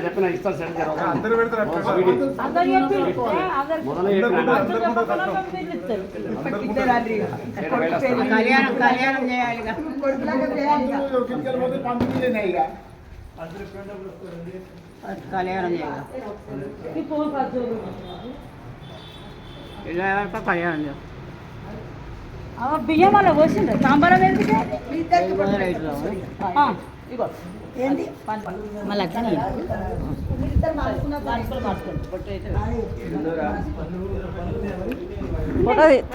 చెప్పిన ఇస్తాను సార్ కళ్యాణం బియ్యం వల్ల పోసిండ్రు సాంబార్ ఏంది మళ్ళీ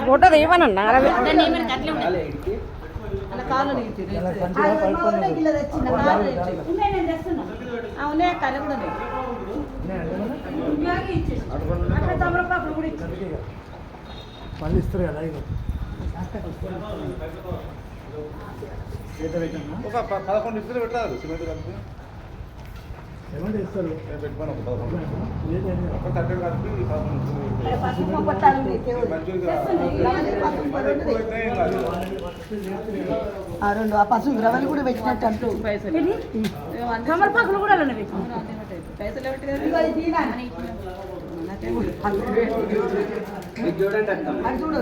ఫోటో తీయమన్నా అవునే కళ కూడా మళ్ళీ ఇస్తారు కదా ఒక 11 ఇసులు పెట్టారు సిమెంట్ కలిపి సిమెంట్ ఇస్తారు పెట్టుకొని ఒక 11 కలిపి 2 ఆ పసుపు రవలు కూడా పెట్టినట్టు అంటూ తమలపాకులు కూడా పైసలు చూడు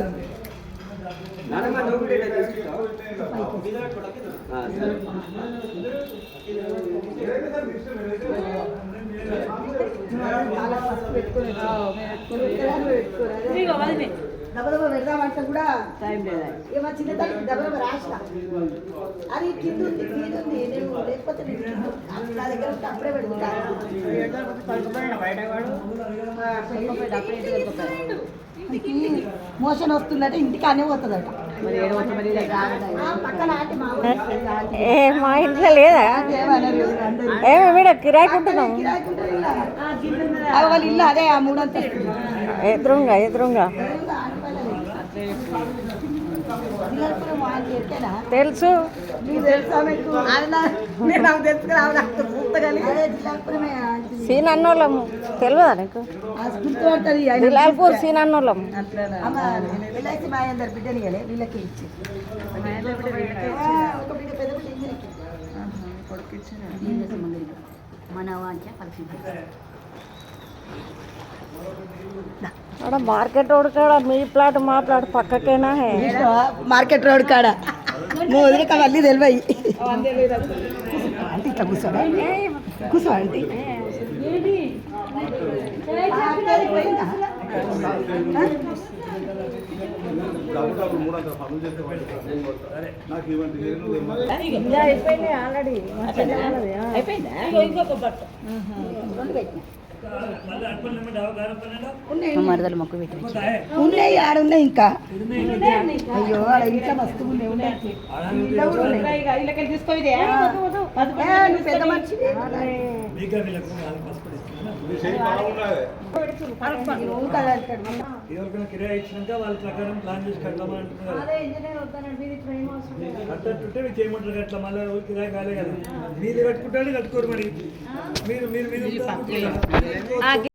దెబ్బ పెడదామంటే కూడా టైం లేదా ఏమో చిన్న తల్లి దెబ్బ రాసిన అది కింద ఉంది మీద ఉంది నేను లేకపోతే నా దగ్గర అప్పుడే పెడుతున్నాను మోషన్ వస్తుందంటే ఇంటికి అనే పోతుందట మా ఇంట్లో లేదా ఏమి కిరాయికి ఉంటున్నాం వాళ్ళ ఇల్లు అదే ఆ 3 అంతస్తులు ఎదురుగా తెలుసు సీన్ అన్నోళ్ళము తెలియదా నీకు జిలాల్పూర్ సీన్ అన్నోళ్ళము మాయందరు బిడ్డని కదా వీళ్ళకి ఇచ్చి మన వాంఛ మార్కెట్ రోడ్ కాడ మీ ప్లాట్ మా ప్లాట్ పక్కకేనా మార్కెట్ రోడ్ కాడ వదిలేక మళ్ళీ తెలివాయి అంటే ఇట్లా కూర్చోడా కూర్చో అంటే అయిపోయింది ఆల్రెడీ మరదలు మొక్క పెట్టి ఉన్నాయి ఆడున్నాయి ఇంకా అయ్యో ఆడ ఇంట్లో మస్తు పెద్ద మనిషి కిరాయి ఇచ్చినాక వాళ్ళ ప్రకారం ప్లాన్ చేసి కడతామంటున్నారు కట్టంటుంటే మీకు చేయమంటారు అట్లా మళ్ళీ కిరాయి కాలే కదా మీరు కట్టుకుంటారు కట్టుకోరు మరి మీరు మీరు